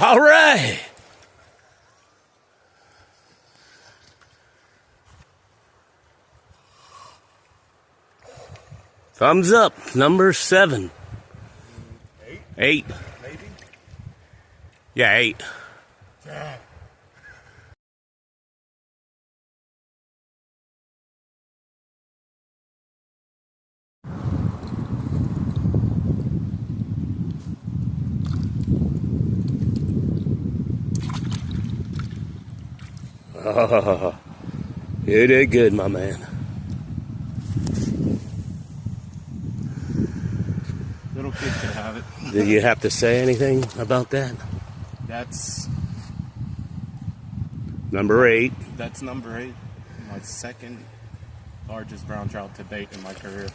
All right. Thumbs up, number 7. 8. Maybe? Yeah, 8. Yeah. Oh, you did good, my man. Little kid could have it. Did you have to say anything about that? That's Number 8. That's number 8. My second largest brown trout to date in my career.